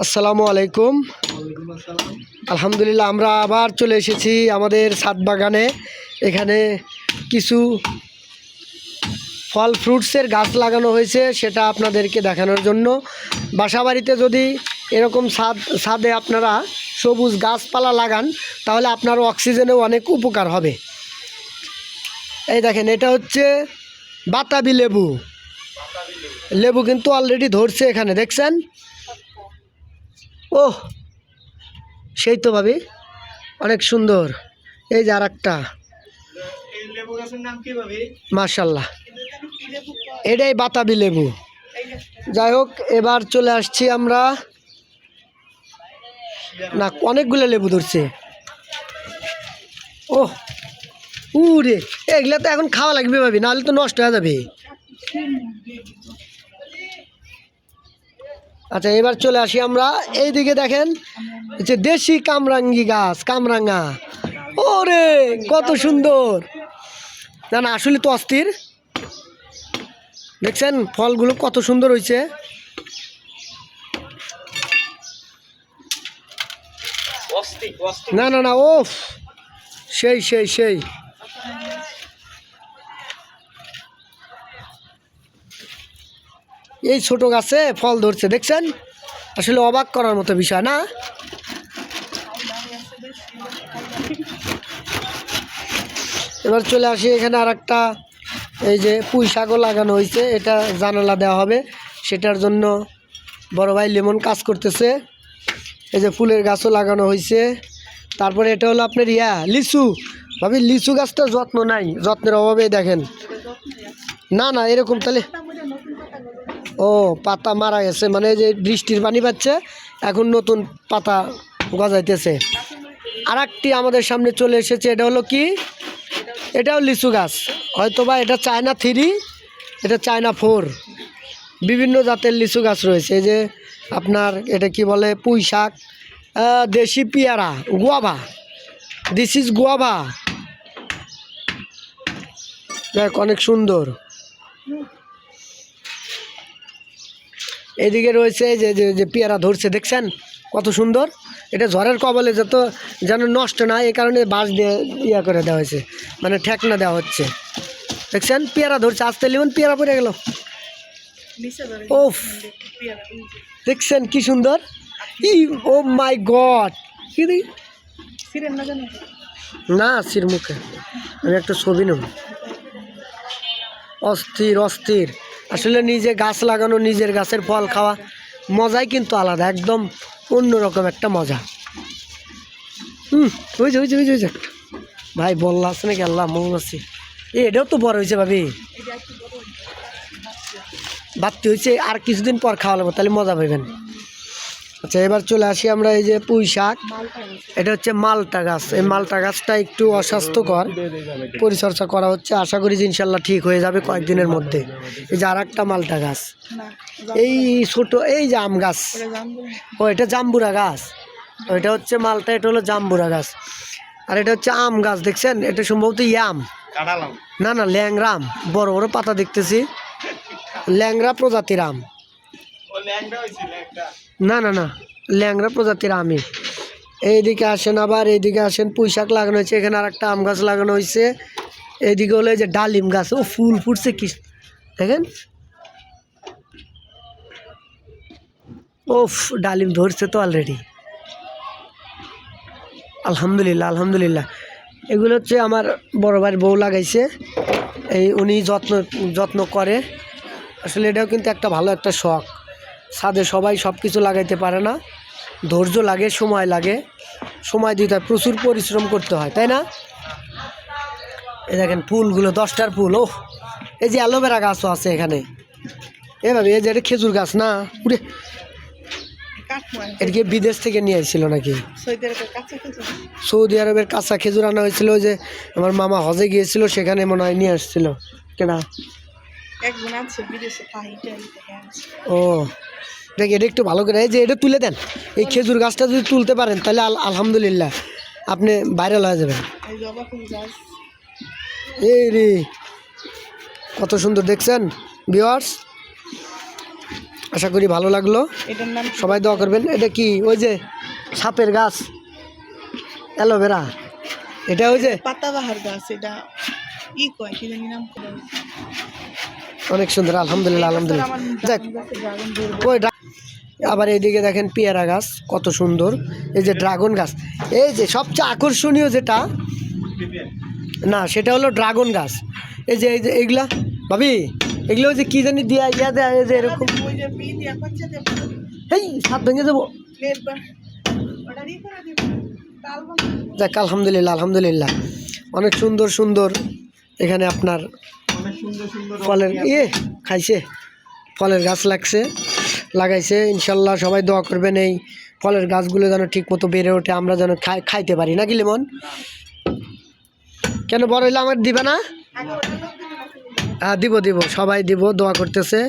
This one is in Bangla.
আসসালামু আলাইকুম। আলহামদুলিল্লাহ, আমরা আবার চলে এসেছি আমাদের ছাদ বাগানে। এখানে কিছু ফল ফ্রুটসের গাছ লাগানো হয়েছে, সেটা আপনাদেরকে দেখানোর জন্য। বাসাবাড়িতে যদি এরকম ছাদে আপনারা সবুজ গাছপালা লাগান, তাহলে আপনার অক্সিজেনেও অনেক উপকার হবে। এই দেখেন, এটা হচ্ছে বাতাবি লেবু। লেবু কিন্তু অলরেডি ধরছে, এখানে দেখছেন। ওহ, সেই তো ভাবি, অনেক সুন্দর। এই যে আর একটা, মাশাল্লাহ, এটাই বাতাবি লেবু। যাই হোক, এবার চলে আসছি আমরা। না, অনেকগুলো লেবু ধরছে। ওহ, উরে, এগুলা তো এখন খাওয়া লাগবে ভাবি, নাহলে তো নষ্ট হয়ে যাবে। আচ্ছা, এবার চলে আসি আমরা। এইদিকে দেখেন, যে দেশি কামরাঙ্গি গাছ, কামরাঙ্গা। ওরে, কত সুন্দর! না না, আসলে তো অস্থির। দেখছেন ফলগুলো কত সুন্দর হয়েছে। না না না, ওফ, সেই সেই সেই। এই ছোট গাছে ফল ধরছে, দেখছেন। আসলে অবাক করার মতো বিষয় না। এবার চলে আসি এখানে আর একটা, এই যে পুঁই শাকও লাগানো হয়েছে। এটা জানালা দেওয়া হবে, সেটার জন্য বড় ভাই লেমন কাজ করতেছে। এই যে ফুলের গাছও লাগানো হয়েছে। তারপরে এটা হলো আপনার লিচু। ভাবি, লিচু গাছটার যত্ন নাই, যত্নের অভাবে দেখেন। না না, এরকম তাহলে, ও পাতা মারা গেছে, মানে যে বৃষ্টির পানি পাচ্ছে, এখন নতুন পাতা গজাইতেছে। আর একটি আমাদের সামনে চলে এসেছে, এটা হলো কি, এটাও লিচু গাছ। হয়তোবা এটা চায়না 3, এটা চায়না 4। বিভিন্ন জাতের লিচু গাছ রয়েছে। এই যে আপনার এটা কি বলে, পুঁই শাক, দেশি পেয়ারা, গুয়াভা। This is guava. দেখ, অনেক সুন্দর। এদিকে রয়েছে যে যে পেয়ারা ধরছে, দেখছেন কত সুন্দর। এটা ঝড়ের কবলে যেন নষ্ট না, এই কারণে বাঁশ দিয়ে করে দেওয়া হয়েছে, মানে ঠেকনা দেওয়া হচ্ছে। দেখছেন পেয়ারা ধরছে, আসতে লিমন পেয়ারা পড়ে গেল। ওফ, দেখছেন কি সুন্দর। ও মাই গড, কি না সির মুখে, আমি একটা ছবি নেব। অস্থির অস্থির। আসলে নিজে গাছ লাগানো, নিজের গাছের ফল খাওয়া মজাই কিন্তু আলাদা, একদম অন্যরকম একটা মজা। হয়েছে হয়েছে হয়েছে হয়েছে ভাই, বললা আছে নাকি আল্লাহ, মৌমাছি। এটাও তো বড় হয়েছে ভাবি, বাড়তি হয়েছে। আর কিছুদিন পর খাওয়া লাগবে, তাহলে মজা পাবেন। আচ্ছা, এবার চলে আসি আমরা। এই যে পুঁই শাক, এটা হচ্ছে মালটা গাছ। এই মালটা গাছটা একটু অস্বাস্থ্যকর, পরিচর্যা করা হচ্ছে। আশা করি যে ইনশাল্লাহ ঠিক হয়ে যাবে কয়েকদিনের মধ্যে। এই যে আর একটা মালটা গাছ, এই ছোট, এই যে আম গাছ। ও, এটা জাম্বুরা গাছ। ওইটা হচ্ছে মালটা, এটা হলো জাম্বুরা গাছ। আর এটা হচ্ছে আম গাছ, দেখছেন। এটা সম্ভবত আম, না না, ল্যাংরা আম। বড় বড় পাতা দেখতেছি, ল্যাংরা প্রজাতির আম। না না না, ল্যাংরা প্রজাতির আমই। এইদিকে আসেন, আবার এইদিকে আসেন। পুঁই শাক লাগানো হয়েছে, এখানে আর একটা আম গাছ লাগানো হয়েছে। এইদিকে হলো এই যে ডালিম গাছ। ও, ফুল ফুটছে কি দেখেন। ওফ, ডালিম ধরছে তো অলরেডি। আলহামদুলিল্লাহ আলহামদুলিল্লাহ। এগুলো হচ্ছে আমার বড় ভাইয়ের বউ লাগাইছে। উনি যত্ন করে। আসলে এটাও কিন্তু একটা ভালো একটা শখ। ছাদে সবাই সব কিছু লাগাইতে পারে না, ধৈর্য লাগে, সময় লাগে, সময় দিতে হয়, প্রচুর পরিশ্রম করতে হয়, তাই না? এই দেখেন ফুলগুলো, 10টার ফুল। ও, এই যে অ্যালোভেরা গাছও আছে এখানে। এভাবে এই যে এটা খেজুর গাছ না, পুরে এদিকে বিদেশ থেকে নিয়ে এসেছিল নাকি, সৌদি আরবের কাঁচা খেজুর আনা হয়েছিল। যে আমার মামা হজে গিয়েছিল, সেখানে মনে হয় নিয়ে আসছিল কেনা। ও, দেখ, এটা একটু ভালো করে, এই যে এটা তুলে দেন। এই খেজুর গাছটা যদি তুলতে পারেন, তাহলে আলহামদুলিল্লাহ আপনি ভাইরাল হয়ে যাবেন। এই রে, কত সুন্দর দেখছেন ভিউয়ার্স। আশা করি ভালো লাগলো, এটার নাম সবাই দোয়া করবেন। এটা কি ওই যে সাপের গাছ, অ্যালোভেরা, এটা ওই যে পাতাবাহার গাছ, এটা ই কয় কি জানি নাম কয়। অনেক সুন্দর, আলহামদুলিল্লাহ আলহামদুলিল্লাহ। যাক কই আবার এইদিকে দেখেন পেয়ারা গাছ কত সুন্দর, এই যে ড্রাগন গাছ, এই যে সবচেয়ে আকর্ষণীয় যেটা, না সেটা হলো ড্রাগন গাছ। এই যে এইগুলা ভাবি, এগুলো যে কি জানি দিয়া ইয়া দেয়, এই যে এরকম, এই সাপ ভেঙে যাবো। যাক আলহামদুলিল্লাহ আলহামদুলিল্লাহ, অনেক সুন্দর সুন্দর এখানে আপনার ফলের খাইছে, ফলের গাছ লাগাইছে। ইনশাল্লাহ সবাই দোয়া করবেন এই ফলের গাছগুলো যেন ঠিক মতো বেড়ে ওঠে, আমরা যেন খাইতে পারি, নাকি লিমন? কেন বড় হইলে আমার দিবে না? হ্যাঁ দিব, সবাই দিব, দোয়া করতেছে।